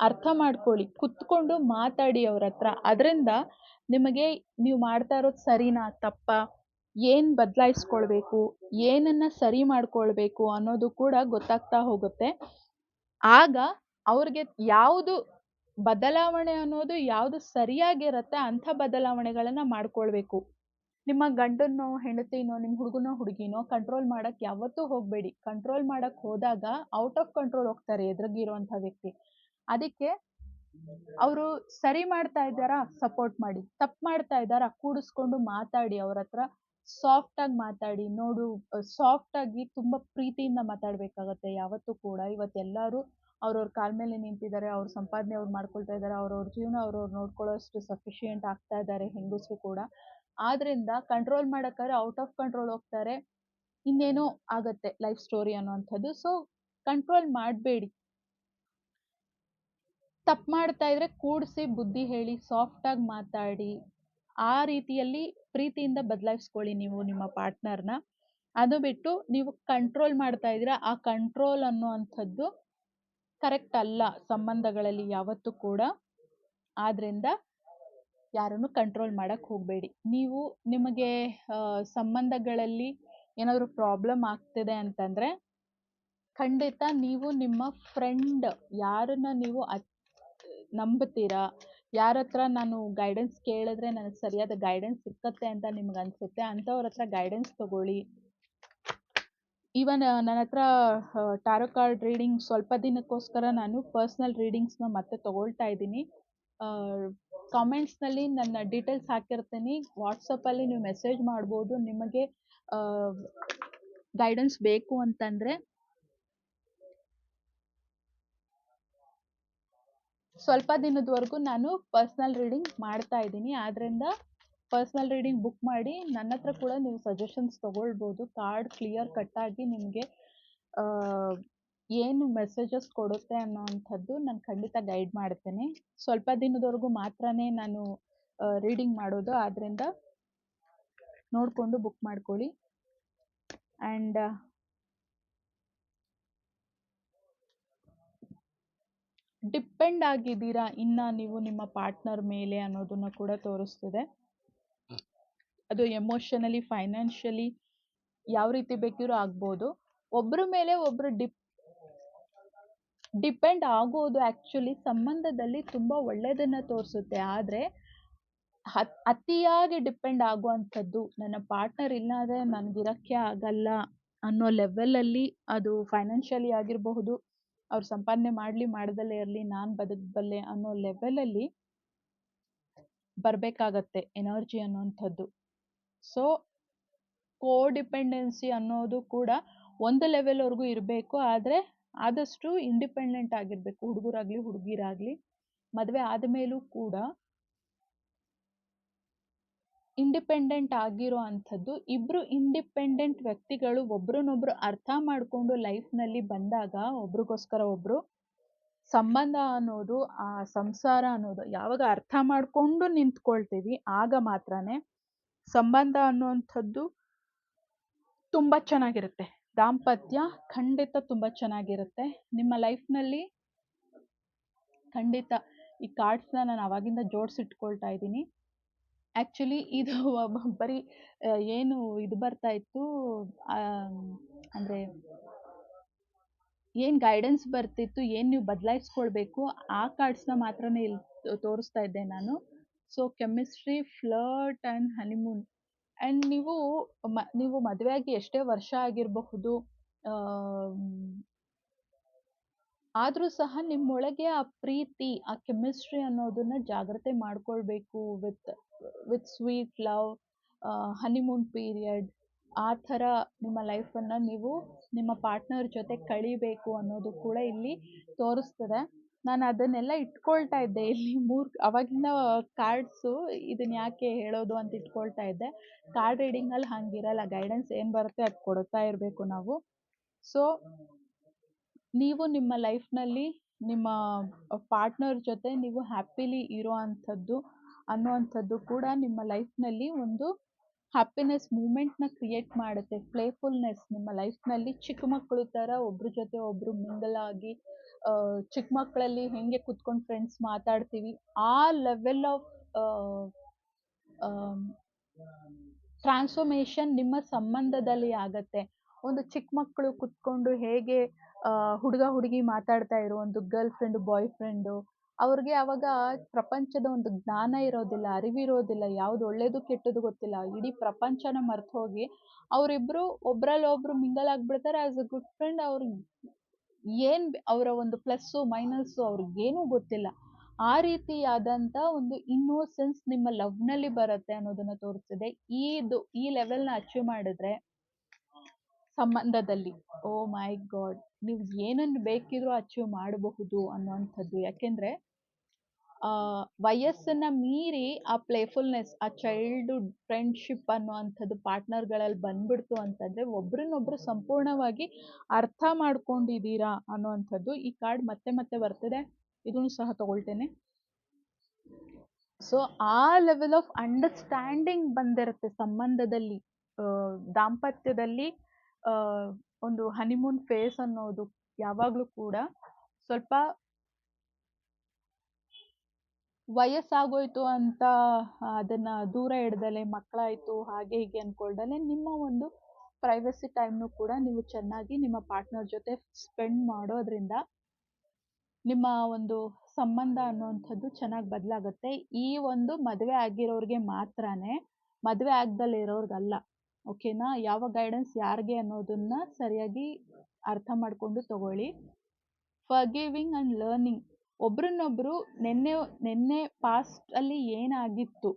ಅರ್ಥ ಮಾಡ್ಕೊಳ್ಳಿ, ಕುತ್ಕೊಂಡು ಮಾತಾಡಿ ಅವ್ರ ಹತ್ರ. ಅದರಿಂದ ನಿಮಗೆ ನೀವು ಮಾಡ್ತಾ ಇರೋದು ಸರಿನಾ ತಪ್ಪಾ, ಏನು ಬದಲಾಯಿಸ್ಕೊಳ್ಬೇಕು, ಏನನ್ನ ಸರಿ ಮಾಡ್ಕೊಳ್ಬೇಕು ಅನ್ನೋದು ಕೂಡ ಗೊತ್ತಾಗ್ತಾ ಹೋಗುತ್ತೆ. ಆಗ ಅವ್ರಿಗೆ ಯಾವುದು ಬದಲಾವಣೆ ಅನ್ನೋದು ಯಾವುದು ಸರಿಯಾಗಿರುತ್ತೆ ಅಂಥ ಬದಲಾವಣೆಗಳನ್ನ ಮಾಡ್ಕೊಳ್ಬೇಕು. ನಿಮ್ಮ ಗಂಡನೋ ಹೆಂಡತಿನೋ ನಿಮ್ಮ ಹುಡುಗನೋ ಹುಡುಗಿನೋ ಕಂಟ್ರೋಲ್ ಮಾಡಕ್ಕೆ ಯಾವತ್ತೂ ಹೋಗಬೇಡಿ. ಕಂಟ್ರೋಲ್ ಮಾಡಕ್ಕೆ ಹೋದಾಗ ಔಟ್ ಆಫ್ ಕಂಟ್ರೋಲ್ ಹೋಗ್ತಾರೆ ಎದುರಿಗಿರುವಂಥ ವ್ಯಕ್ತಿ. ಅದಕ್ಕೆ ಅವರು ಸರಿ ಮಾಡ್ತಾ ಇದ್ದಾರಾ ಸಪೋರ್ಟ್ ಮಾಡಿ, ತಪ್ಪು ಮಾಡ್ತಾ ಇದ್ದಾರಾ ಕೂಡಿಸ್ಕೊಂಡು ಮಾತಾಡಿ, ಅವ್ರ ಹತ್ರ ಸಾಫ್ಟಾಗಿ ಮಾತಾಡಿ. ನೋಡು, ಸಾಫ್ಟಾಗಿ ತುಂಬ ಪ್ರೀತಿಯಿಂದ ಮಾತಾಡಬೇಕಾಗತ್ತೆ ಯಾವತ್ತೂ ಕೂಡ. ಇವತ್ತೆಲ್ಲರೂ ಅವ್ರವ್ರ ಕಾಲ ಮೇಲೆ ನಿಂತಿದ್ದಾರೆ, ಅವ್ರ ಸಂಪಾದನೆ ಅವ್ರು ಮಾಡ್ಕೊಳ್ತಾ ಇದ್ದಾರೆ, ಅವ್ರವ್ರ ಜೀವನ ಅವ್ರವ್ರು ನೋಡ್ಕೊಳ್ಳೋಷ್ಟು ಸಫಿಷಿಯೆಂಟ್ ಆಗ್ತಾ ಇದ್ದಾರೆ ಹೆಂಗಸರು ಕೂಡ. ಆದ್ರಿಂದ ಕಂಟ್ರೋಲ್ ಮಾಡೋಕ್ಕಾದ್ರೆ ಔಟ್ ಆಫ್ ಕಂಟ್ರೋಲ್ ಹೋಗ್ತಾರೆ, ಇನ್ನೇನೋ ಆಗತ್ತೆ ಲೈಫ್ ಸ್ಟೋರಿ ಅನ್ನೋವಂಥದ್ದು. ಸೊ ಕಂಟ್ರೋಲ್ ಮಾಡಬೇಡಿ. ತಪ್ಪು ಮಾಡ್ತಾ ಇದ್ರೆ ಕೂಡಿಸಿ ಬುದ್ಧಿ ಹೇಳಿ, ಸಾಫ್ಟಾಗಿ ಮಾತಾಡಿ, ಆ ರೀತಿಯಲ್ಲಿ ಪ್ರೀತಿಯಿಂದ ಬದಲಾಯಿಸ್ಕೊಳ್ಳಿ ನೀವು ನಿಮ್ಮ ಪಾರ್ಟ್ನರ್ನ. ಅದು ಬಿಟ್ಟು ನೀವು ಕಂಟ್ರೋಲ್ ಮಾಡ್ತಾ ಇದ್ದೀರಾ, ಆ ಕಂಟ್ರೋಲ್ ಅನ್ನುವಂಥದ್ದು ಕರೆಕ್ಟ್ ಅಲ್ಲ ಸಂಬಂಧಗಳಲ್ಲಿ ಯಾವತ್ತೂ ಕೂಡ. ಆದ್ರಿಂದ ಯಾರನ್ನು ಕಂಟ್ರೋಲ್ ಮಾಡಕ್ಕೆ ಹೋಗಬೇಡಿ. ನೀವು ನಿಮಗೆ ಸಂಬಂಧಗಳಲ್ಲಿ ಏನಾದರೂ ಪ್ರಾಬ್ಲಮ್ ಆಗ್ತಿದೆ ಅಂತಂದರೆ ಖಂಡಿತ ನೀವು ನಿಮ್ಮ ಫ್ರೆಂಡ್, ಯಾರನ್ನ ನೀವು ನಂಬ್ತೀರಾ, ಯಾರ ಹತ್ರ ನಾನು ಗೈಡೆನ್ಸ್ ಕೇಳಿದ್ರೆ ನನಗೆ ಸರಿಯಾದ ಗೈಡೆನ್ಸ್ ಸಿಕ್ಕತ್ತೆ ಅಂತ ನಿಮ್ಗೆ ಅನಿಸುತ್ತೆ ಅಂಥವ್ರ ಹತ್ರ ಗೈಡೆನ್ಸ್ ತಗೊಳ್ಳಿ. ಈವನ್ ನನ್ನ ಹತ್ರ ಟಾರೋ ಕಾರ್ಡ್ ರೀಡಿಂಗ್ ಸ್ವಲ್ಪ ದಿನಕ್ಕೋಸ್ಕರ ನಾನು ಪರ್ಸ್ನಲ್ ರೀಡಿಂಗ್ಸ್ನ ಮತ್ತೆ ತಗೊಳ್ತಾ ಇದ್ದೀನಿ. ಕಾಮೆಂಟ್ಸ್ನಲ್ಲಿ ನನ್ನ ಡೀಟೇಲ್ಸ್ ಹಾಕಿರ್ತೀನಿ, ವಾಟ್ಸಪ್ಪಲ್ಲಿ ನೀವು ಮೆಸೇಜ್ ಮಾಡ್ಬೋದು. ನಿಮಗೆ ಗೈಡೆನ್ಸ್ ಬೇಕು ಅಂತಂದರೆ ಸ್ವಲ್ಪ ದಿನದವರೆಗೂ ನಾನು ಪರ್ಸ್ನಲ್ ರೀಡಿಂಗ್ ಮಾಡ್ತಾ ಇದ್ದೀನಿ. ಆದ್ದರಿಂದ ಪರ್ಸ್ನಲ್ ರೀಡಿಂಗ್ ಬುಕ್ ಮಾಡಿ ನನ್ನ ಹತ್ರ ಕೂಡ ನೀವು ಸಜೆಷನ್ಸ್ ತೊಗೊಳ್ಬೋದು. ಕಾರ್ಡ್ ಕ್ಲಿಯರ್ ಕಟ್ಟಾಗಿ ನಿಮಗೆ ಏನು ಮೆಸೇಜಸ್ ಕೊಡುತ್ತೆ ಅನ್ನೋವಂಥದ್ದು ನಾನು ಖಂಡಿತ ಗೈಡ್ ಮಾಡ್ತೇನೆ. ಸ್ವಲ್ಪ ದಿನದವರೆಗೂ ಮಾತ್ರನೇ ನಾನು ರೀಡಿಂಗ್ ಮಾಡೋದು, ಆದ್ದರಿಂದ ನೋಡಿಕೊಂಡು ಬುಕ್ ಮಾಡ್ಕೊಳ್ಳಿ. ಆ್ಯಂಡ್ ಡಿಪೆಂಡ್ ಆಗಿದ್ದೀರಾ ಇನ್ನು ನೀವು ನಿಮ್ಮ ಪಾರ್ಟ್ನರ್ ಮೇಲೆ ಅನ್ನೋದನ್ನು ಕೂಡ ತೋರಿಸ್ತಿದೆ. ಅದು ಎಮೋಷನಲಿ, ಫೈನಾನ್ಷಿಯಲಿ ಯಾವ ರೀತಿ ಬೇಕಿರೋ ಆಗ್ಬೋದು. ಒಬ್ಬರ ಮೇಲೆ ಒಬ್ಬರು ಡಿಪೆಂಡ್ ಆಗೋದು ಆ್ಯಕ್ಚುಲಿ ಸಂಬಂಧದಲ್ಲಿ ತುಂಬ ಒಳ್ಳೆಯದನ್ನು ತೋರಿಸುತ್ತೆ. ಆದರೆ ಅತಿಯಾಗಿ ಡಿಪೆಂಡ್ ಆಗುವಂಥದ್ದು, ನನ್ನ ಪಾರ್ಟ್ನರ್ ಇಲ್ಲಾಂದರೆ ನನಗಿರೋಕ್ಕೆ ಆಗಲ್ಲ ಅನ್ನೋ ಲೆವೆಲಲ್ಲಿ, ಅದು ಫೈನಾನ್ಷಿಯಲಿ ಆಗಿರಬಹುದು, ಅವ್ರು ಸಂಪಾದನೆ ಮಾಡಲಿ ಮಾಡದಲ್ಲೇ ಇರಲಿ, ನಾನು ಬದುಕಬಲ್ಲೆ ಅನ್ನೋ ಲೆವೆಲಲ್ಲಿ ಬರಬೇಕಾಗತ್ತೆ ಎನರ್ಜಿ ಅನ್ನೋವಂಥದ್ದು. ಸೊ ಕೋಡಿಪೆಂಡೆನ್ಸಿ ಅನ್ನೋದು ಕೂಡ ಒಂದು ಲೆವೆಲ್ವರೆಗೂ ಇರಬೇಕು. ಆದರೆ ಆದಷ್ಟು ಇಂಡಿಪೆಂಡೆಂಟ್ ಆಗಿರಬೇಕು, ಹುಡುಗರಾಗಲಿ ಹುಡುಗಿರಾಗಲಿ. ಮದುವೆ ಆದಮೇಲೂ ಕೂಡ ಇಂಡಿಪೆಂಡೆಂಟ್ ಆಗಿರೋ ಅಂಥದ್ದು, ಇಬ್ಬರು ಇಂಡಿಪೆಂಡೆಂಟ್ ವ್ಯಕ್ತಿಗಳು ಒಬ್ರನ್ನೊಬ್ರು ಅರ್ಥ ಮಾಡಿಕೊಂಡು ಲೈಫ್ನಲ್ಲಿ ಬಂದಾಗ, ಒಬ್ರಿಗೋಸ್ಕರ ಒಬ್ಬರು ಸಂಬಂಧ ಅನ್ನೋದು, ಆ ಸಂಸಾರ ಅನ್ನೋದು ಯಾವಾಗ ಅರ್ಥ ಮಾಡ್ಕೊಂಡು ನಿಂತ್ಕೊಳ್ತೀವಿ ಆಗ ಮಾತ್ರನೇ ಸಂಬಂಧ ಅನ್ನುವಂಥದ್ದು ತುಂಬ ಚೆನ್ನಾಗಿರುತ್ತೆ. ದಾಂಪತ್ಯ ಖಂಡಿತ ತುಂಬ ಚೆನ್ನಾಗಿರುತ್ತೆ. ನಿಮ್ಮ ಲೈಫ್ನಲ್ಲಿ ಖಂಡಿತ ಈ ಕಾರ್ಡ್ಸ್ನ ನಾನು ಅವಾಗಿಂದ ಜೋಡಿಸಿಟ್ಕೊಳ್ತಾ ಇದ್ದೀನಿ. ಆ್ಯಕ್ಚುಲಿ ಇದು ಬರೀ ಏನು ಇದು ಬರ್ತಾ ಇತ್ತು, ಅಂದರೆ ಏನು ಗೈಡೆನ್ಸ್ ಬರ್ತಿತ್ತು, ಏನು ನೀವು ಬದಲಾಯಿಸ್ಕೊಳ್ಬೇಕು, ಆ ಕಾರ್ಡ್ಸ್ನ ಮಾತ್ರನೇ ಇಲ್ಲಿ ತೋರಿಸ್ತಾ ಇದ್ದೆ ನಾನು. So chemistry, flirt and honeymoon. And ನೀವು ಮದುವೆಯಾಗಿ ಎಷ್ಟೇ ವರ್ಷ ಆಗಿರಬಹುದು, ಆದರೂ ಸಹ ನಿಮ್ಮೊಳಗೆ ಆ ಪ್ರೀತಿ, ಆ ಕೆಮಿಸ್ಟ್ರಿ ಅನ್ನೋದನ್ನ ಜಾಗ್ರತೆ ಮಾಡ್ಕೊಳ್ಬೇಕು. With sweet love, honeymoon period, ಆ ಥರ ನಿಮ್ಮ ಲೈಫನ್ನು ನೀವು ನಿಮ್ಮ ಪಾರ್ಟ್ನರ್ ಜೊತೆ ಕಳಿಬೇಕು ಅನ್ನೋದು ಕೂಡ ಇಲ್ಲಿ ತೋರಿಸ್ತದೆ. ನಾನು ಅದನ್ನೆಲ್ಲ ಇಟ್ಕೊಳ್ತಾ ಇದ್ದೆ ಇಲ್ಲಿ ಅವಾಗಿನ ಕಾರ್ಡ್ಸು, ಇದನ್ನ ಯಾಕೆ ಹೇಳೋದು ಅಂತ ಇಟ್ಕೊಳ್ತಾ ಇದ್ದೆ. ಕಾರ್ಡ್ ರೀಡಿಂಗಲ್ಲಿ ಹಂಗಿರಲ್ಲ, ಗೈಡೆನ್ಸ್ ಏನು ಬರುತ್ತೆ ಅದು ಕೊಡ್ತಾ ಇರಬೇಕು ನಾವು. ಸೊ ನೀವು ನಿಮ್ಮ ಲೈಫ್ನಲ್ಲಿ ನಿಮ್ಮ ಪಾರ್ಟ್ನರ್ ಜೊತೆ ನೀವು ಹ್ಯಾಪಿಲಿ ಇರೋ ಅನ್ನುವಂಥದ್ದು ಕೂಡ ನಿಮ್ಮ ಲೈಫ್ನಲ್ಲಿ ಒಂದು ಹ್ಯಾಪಿನೆಸ್ ಮೂಮೆಂಟ್ನ ಕ್ರಿಯೇಟ್ ಮಾಡುತ್ತೆ. ಪ್ಲೇಫುಲ್ನೆಸ್ ನಿಮ್ಮ ಲೈಫ್ನಲ್ಲಿ ಚಿಕ್ಕ ಮಕ್ಕಳು ಥರ ಒಬ್ರ ಜೊತೆ ಒಬ್ಬರು ಮಿಂಗಲ್ ಆಗಿ, ಚಿಕ್ಕ ಮಕ್ಕಳಲ್ಲಿ ಹೆಂಗೆ ಕುತ್ಕೊಂಡು ಫ್ರೆಂಡ್ಸ್ ಮಾತಾಡ್ತೀವಿ, ಆ ಲೆವೆಲ್ ಆಫ್ ಟ್ರಾನ್ಸ್ಫಾರ್ಮೇಷನ್ ನಿಮ್ಮ ಸಂಬಂಧದಲ್ಲಿ ಆಗತ್ತೆ. ಒಂದು ಚಿಕ್ಕ ಮಕ್ಕಳು ಕುತ್ಕೊಂಡು ಹೇಗೆ ಹುಡುಗ ಹುಡುಗಿ ಮಾತಾಡ್ತಾ ಇರೋ ಒಂದು ಗರ್ಲ್ ಫ್ರೆಂಡು ಬಾಯ್ ಫ್ರೆಂಡು, ಅವ್ರಿಗೆ ಅವಾಗ ಪ್ರಪಂಚದ ಒಂದು ಜ್ಞಾನ ಇರೋದಿಲ್ಲ, ಅರಿವಿರೋದಿಲ್ಲ, ಯಾವ್ದು ಒಳ್ಳೇದು ಕೆಟ್ಟದ್ದು ಗೊತ್ತಿಲ್ಲ. ಇಡೀ ಪ್ರಪಂಚನ ಮರ್ತು ಹೋಗಿ ಅವರಿಬ್ಬರು ಒಬ್ರಲ್ಲೊಬ್ರು ಮಿಂಗಲ್ ಆಗಿಬಿಡ್ತಾರೆ. ಆಸ್ ಅ ಗುಡ್ ಫ್ರೆಂಡ್ ಅವರ ಒಂದು ಪ್ಲಸ್ಸು ಮೈನಸ್ಸು ಅವ್ರಿಗೇನೂ ಗೊತ್ತಿಲ್ಲ. ಆ ರೀತಿಯಾದಂಥ ಒಂದು ಇನ್ನೋಸೆನ್ಸ್ ನಿಮ್ಮ ಲವ್ನಲ್ಲಿ ಬರುತ್ತೆ ಅನ್ನೋದನ್ನು ತೋರಿಸ್ತಿದೆ. ಈ ಲೆವೆಲ್ನ ಅಚೀವ್ ಮಾಡಿದ್ರೆ ಸಂಬಂಧದಲ್ಲಿ, ಓ ಮೈ ಗಾಡ್, ನೀವು ಏನನ್ನು ಬೇಕಿದ್ರೂ ಅಚೀವ್ ಮಾಡಬಹುದು ಅನ್ನುವಂಥದ್ದು. ಯಾಕೆಂದರೆ ವಯಸ್ಸನ್ನ ಮೀರಿ ಆ ಪ್ಲೇಫುಲ್ನೆಸ್, ಆ ಚೈಲ್ಡ್ಹುಡ್ ಫ್ರೆಂಡ್ಶಿಪ್ ಅನ್ನುವಂಥದ್ದು ಪಾರ್ಟ್ನರ್ಗಳಲ್ಲಿ ಬಂದ್ಬಿಡ್ತು ಅಂತಂದರೆ ಒಬ್ರನ್ನೊಬ್ರು ಸಂಪೂರ್ಣವಾಗಿ ಅರ್ಥ ಮಾಡ್ಕೊಂಡಿದ್ದೀರಾ ಅನ್ನುವಂಥದ್ದು. ಈ ಕಾರ್ಡ್ ಮತ್ತೆ ಮತ್ತೆ ಬರ್ತಿದೆ, ಇದನ್ನು ಸಹ ತಗೊಳ್ತೇನೆ. ಸೊ ಆ ಲೆವೆಲ್ ಆಫ್ ಅಂಡರ್ಸ್ಟ್ಯಾಂಡಿಂಗ್ ಬಂದಿರುತ್ತೆ ಸಂಬಂಧದಲ್ಲಿ, ದಾಂಪತ್ಯದಲ್ಲಿ. ಒಂದು ಹನಿಮೂನ್ ಫೇಸ್ ಅನ್ನೋದು ಯಾವಾಗಲೂ ಕೂಡ ಸ್ವಲ್ಪ ವಯಸ್ಸಾಗೋಯ್ತು ಅಂತ ಅದನ್ನು ದೂರ ಇಡ್ದಲೆ, ಮಕ್ಕಳಾಯಿತು ಹಾಗೆ ಹೀಗೆ ಅಂದ್ಕೊಳ್ದಲೆ, ನಿಮ್ಮ ಒಂದು ಪ್ರೈವಸಿ ಟೈಮ್ನು ಕೂಡ ನೀವು ಚೆನ್ನಾಗಿ ನಿಮ್ಮ ಪಾರ್ಟ್ನರ್ ಜೊತೆ ಸ್ಪೆಂಡ್ ಮಾಡೋದ್ರಿಂದ ನಿಮ್ಮ ಒಂದು ಸಂಬಂಧ ಅನ್ನುವಂಥದ್ದು ಚೆನ್ನಾಗಿ ಬದಲಾಗುತ್ತೆ. ಈ ಒಂದು ಮದುವೆ ಆಗಿರೋರಿಗೆ ಮಾತ್ರನೇ, ಮದುವೆ ಆಗ್ದಲೇ ಇರೋರ್ಗಲ್ಲ. ಓಕೆನಾ? ಯಾವ ಗೈಡೆನ್ಸ್ ಯಾರಿಗೆ ಅನ್ನೋದನ್ನ ಸರಿಯಾಗಿ ಅರ್ಥ ಮಾಡಿಕೊಂಡು ತಗೊಳ್ಳಿ. Forgiving and learning. ಒಬ್ರನ್ನೊಬ್ರು ನೆನ್ನೆ ಪಾಸ್ಟಲ್ಲಿ ಏನಾಗಿತ್ತು,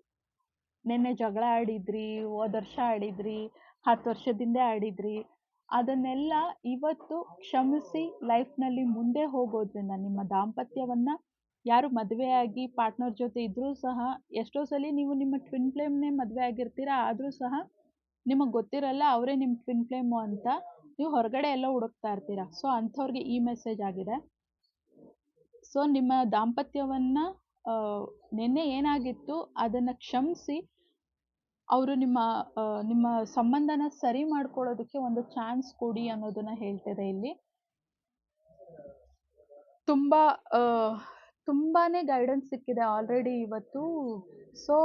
ನೆನ್ನೆ ಜಗಳ ಆಡಿದ್ರಿ, ಹೋದ ವರ್ಷ ಆಡಿದ್ರಿ, 10 ವರ್ಷದಿಂದ ಆಡಿದ್ರಿ, ಅದನ್ನೆಲ್ಲ ಇವತ್ತು ಕ್ಷಮಿಸಿ ಲೈಫ್ನಲ್ಲಿ ಮುಂದೆ ಹೋಗೋದ್ರಿಂದ ನಿಮ್ಮ ದಾಂಪತ್ಯವನ್ನು, ಯಾರು ಮದುವೆಯಾಗಿ ಪಾರ್ಟ್ನರ್ ಜೊತೆ ಇದ್ರೂ ಸಹ, ಎಷ್ಟೋ ಸಲ ನೀವು ನಿಮ್ಮ ಟ್ವಿನ್ ಫ್ಲೇಮ್ನೇ ಮದುವೆ ಆಗಿರ್ತೀರ, ಆದರೂ ಸಹ ನಿಮಗೆ ಗೊತ್ತಿರಲ್ಲ ಅವರೇ ನಿಮ್ಮ ಟ್ವಿನ್ ಫ್ಲೇಮು ಅಂತ. ನೀವು ಹೊರಗಡೆ ಎಲ್ಲ ಹುಡುಕ್ತಾ ಇರ್ತೀರ. ಸೊ ಅಂಥವ್ರಿಗೆ ಈ ಮೆಸೇಜ್ ಆಗಿದೆ. ಸೊ ನಿಮ್ಮ ದಾಂಪತ್ಯವನ್ನು ನೆನ್ನೆ ಏನಾಗಿತ್ತು ಅದನ್ನು ಕ್ಷಮಿಸಿ ಅವರು ನಿಮ್ಮ ಸಂಬಂಧನ ಸರಿ ಮಾಡ್ಕೊಳ್ಳೋದಕ್ಕೆ ಒಂದು ಚಾನ್ಸ್ ಕೊಡಿ ಅನ್ನೋದನ್ನ ಹೇಳ್ತಿದೆ ಇಲ್ಲಿ. ತುಂಬಾನೇ ಗೈಡೆನ್ಸ್ ಸಿಕ್ಕಿದೆ ಆಲ್ರೆಡಿ ಇವತ್ತು. ಸೊ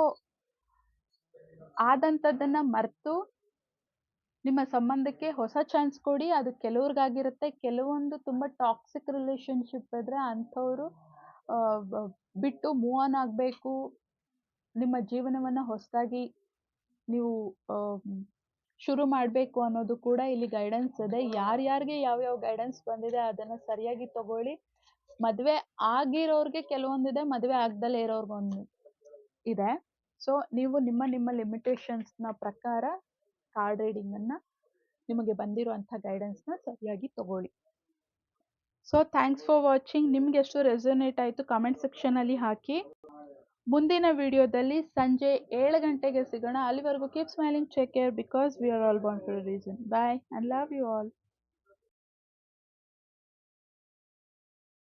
ಆದಂಥದ್ದನ್ನು ಮರೆತು ನಿಮ್ಮ ಸಂಬಂಧಕ್ಕೆ ಹೊಸ ಚಾನ್ಸ್ ಕೊಡಿ. ಅದು ಕೆಲವ್ರಿಗಾಗಿರುತ್ತೆ, ಕೆಲವೊಂದು ತುಂಬ ಟಾಕ್ಸಿಕ್ ರಿಲೇಷನ್ಶಿಪ್ ಇದ್ದರೆ ಅಂಥವರು ಬಿಟ್ಟು ಮೂವ್ ಆನ್ ಆಗಬೇಕು. ನಿಮ್ಮ ಜೀವನವನ್ನು ಹೊಸದಾಗಿ ನೀವು ಶುರು ಮಾಡಬೇಕು ಅನ್ನೋದು ಕೂಡ ಇಲ್ಲಿ ಗೈಡೆನ್ಸ್ ಇದೆ. ಯಾರ್ಯಾರಿಗೆ ಯಾವ್ಯಾವ ಗೈಡೆನ್ಸ್ ಬಂದಿದೆ ಅದನ್ನು ಸರಿಯಾಗಿ ತಗೊಳ್ಳಿ. ಮದುವೆ ಆಗಿರೋರಿಗೆ ಕೆಲವೊಂದಿದೆ, ಮದುವೆ ಆಗ್ದಲೇ ಇರೋರ್ಗೊಂದು ಇದೆ. ಸೊ ನೀವು ನಿಮ್ಮ ಲಿಮಿಟೇಷನ್ಸ್ನ ಪ್ರಕಾರ ಕಾರ್ಡ್ ರೀಡಿಂಗನ್ನು, ನಿಮಗೆ ಬಂದಿರುವಂಥ ಗೈಡೆನ್ಸ್ನ ಸರಿಯಾಗಿ ತಗೊಳ್ಳಿ. So thanks for watching. ನಿಮ್ಗೆ ಎಷ್ಟು ರೆಸೊನೇಟ್ ಆಯಿತು ಕಮೆಂಟ್ ಸೆಕ್ಷನಲ್ಲಿ ಹಾಕಿ. ಮುಂದಿನ ವಿಡಿಯೋದಲ್ಲಿ ಸಂಜೆ 7 ಗಂಟೆಗೆ ಸಿಗೋಣ. ಅಲ್ಲಿವರೆಗೂ keep smiling, take care, because we are all born for a reason. Bye and love you all.